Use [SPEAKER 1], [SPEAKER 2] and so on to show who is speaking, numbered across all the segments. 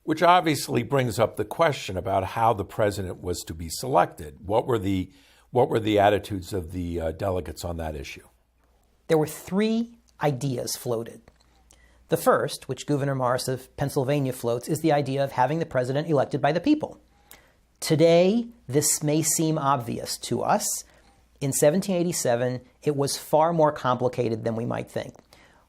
[SPEAKER 1] Which obviously brings up the question about how the president was to be selected. What were the attitudes of the delegates on that issue?
[SPEAKER 2] There were three ideas floated. The first, which Gouverneur Morris of Pennsylvania floats, is the idea of having the president elected by the people. Today, this may seem obvious to us. In 1787, it was far more complicated than we might think.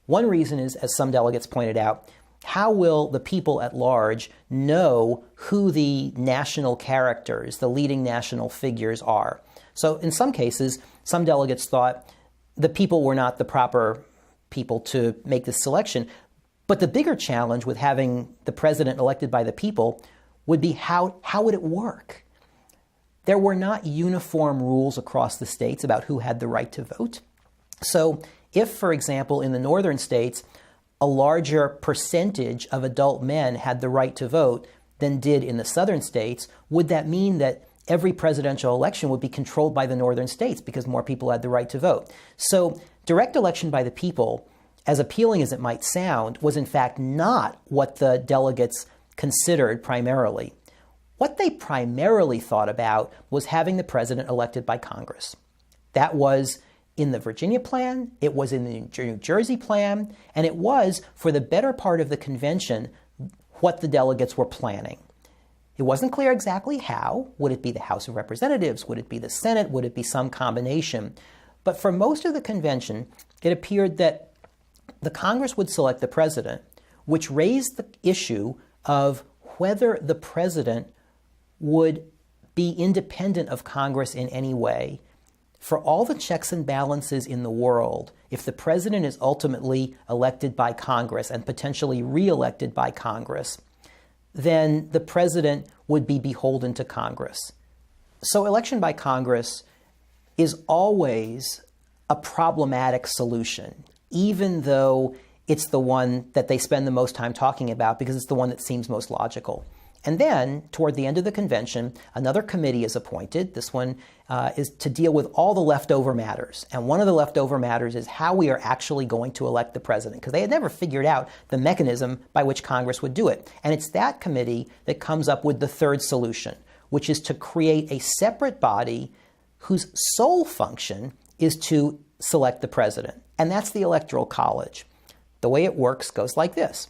[SPEAKER 2] One reason is, as some delegates pointed out, how will the people at large know who the national characters, the leading national figures are? So in some cases, some delegates thought the people were not the proper people to make this selection. But the bigger challenge with having the president elected by the people would be how would it work? There were not uniform rules across the states about who had the right to vote. So if, for example, in the northern states, a larger percentage of adult men had the right to vote than did in the southern states, would that mean that every presidential election would be controlled by the northern states because more people had the right to vote? So direct election by the people, as appealing as it might sound, was in fact not what the delegates considered primarily. What they primarily thought about was having the president elected by Congress. That was in the Virginia plan, it was in the New Jersey plan, and it was, for the better part of the convention, what the delegates were planning. It wasn't clear exactly how. Would it be the House of Representatives? Would it be the Senate? Would it be some combination? But for most of the convention, it appeared that the Congress would select the president, which raised the issue of whether the president would be independent of Congress in any way. For all the checks and balances in the world, if the president is ultimately elected by Congress and potentially re-elected by Congress, then the president would be beholden to Congress. So election by Congress is always a problematic solution, even though it's the one that they spend the most time talking about because it's the one that seems most logical. And then, toward the end of the convention, another committee is appointed. This one is to deal with all the leftover matters. And one of the leftover matters is how we are actually going to elect the president, because they had never figured out the mechanism by which Congress would do it. And it's that committee that comes up with the third solution, which is to create a separate body whose sole function is to select the president. And that's the Electoral College. The way it works goes like this.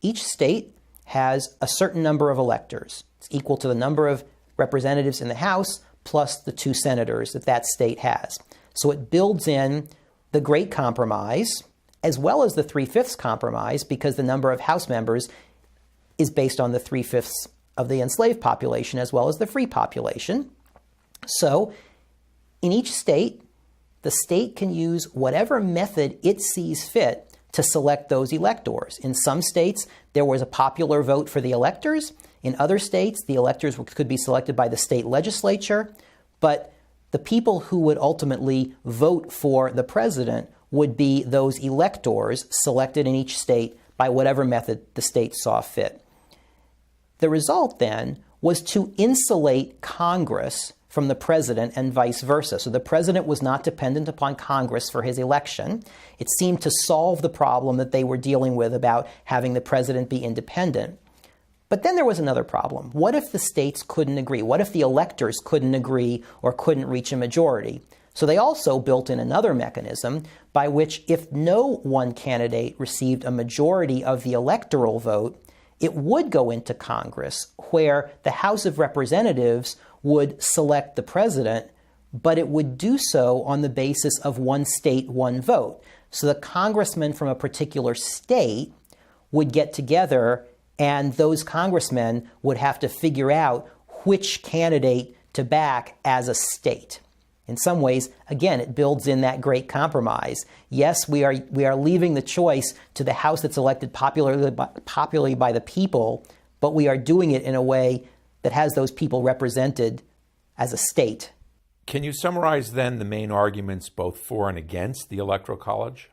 [SPEAKER 2] Each state has a certain number of electors. It's equal to the number of representatives in the House plus the 2 senators that that state has. So it builds in the Great Compromise as well as the 3/5 compromise, because the number of House members is based on the 3/5 of the enslaved population as well as the free population. So in each state, the state can use whatever method it sees fit to select those electors. In some states, there was a popular vote for the electors. In other states, the electors could be selected by the state legislature, but the people who would ultimately vote for the president would be those electors selected in each state by whatever method the state saw fit. The result then was to insulate Congress from the president and vice versa. So the president was not dependent upon Congress for his election. It seemed to solve the problem that they were dealing with about having the president be independent. But then there was another problem. What if the states couldn't agree? What if the electors couldn't agree or couldn't reach a majority? So they also built in another mechanism by which, if no one candidate received a majority of the electoral vote, it would go into Congress, where the House of Representatives would select the president, but it would do so on the basis of one state, one vote. So the congressmen from a particular state would get together, and those congressmen would have to figure out which candidate to back as a state. In some ways, again, it builds in that great compromise. Yes, we are leaving the choice to the House that's elected popularly by the people, but we are doing it in a way that has those people represented as a state.
[SPEAKER 1] Can you summarize then the main arguments both for and against the Electoral College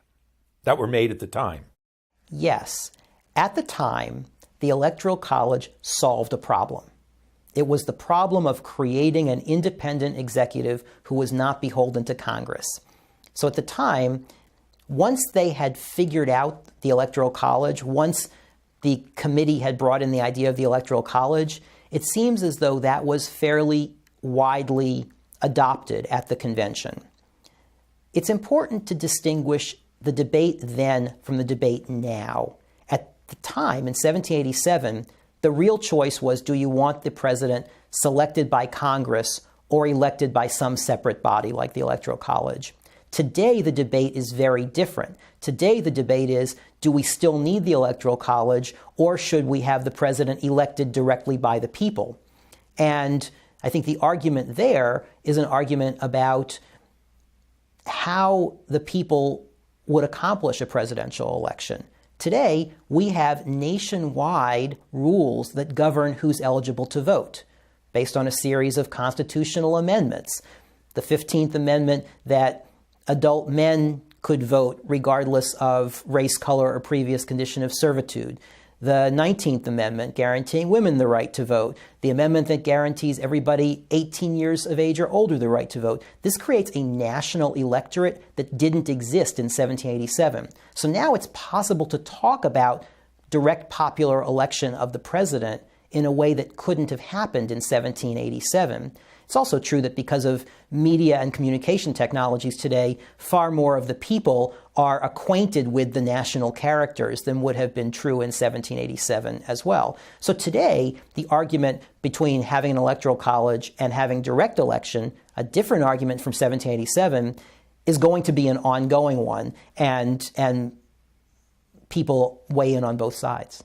[SPEAKER 1] that were made at the time?
[SPEAKER 2] Yes. At the time, the Electoral College solved a problem. It was the problem of creating an independent executive who was not beholden to Congress. So at the time, once they had figured out the Electoral College, once the committee had brought in the idea of the Electoral College, it seems as though that was fairly widely adopted at the convention. It's important to distinguish the debate then from the debate now. At the time, in 1787, the real choice was, do you want the president selected by Congress or elected by some separate body like the Electoral College? Today, the debate is very different. Today, the debate is, do we still need the Electoral College, or should we have the president elected directly by the people? And I think the argument there is an argument about how the people would accomplish a presidential election. Today, we have nationwide rules that govern who's eligible to vote, based on a series of constitutional amendments. The 15th Amendment that adult men could vote regardless of race, color, or previous condition of servitude. The 19th Amendment guaranteeing women the right to vote. The amendment that guarantees everybody 18 years of age or older the right to vote. This creates a national electorate that didn't exist in 1787. So now it's possible to talk about direct popular election of the president in a way that couldn't have happened in 1787. It's also true that because of media and communication technologies today, far more of the people are acquainted with the national characters than would have been true in 1787 as well. So today, the argument between having an electoral college and having direct election, a different argument from 1787, is going to be an ongoing one, and people weigh in on both sides.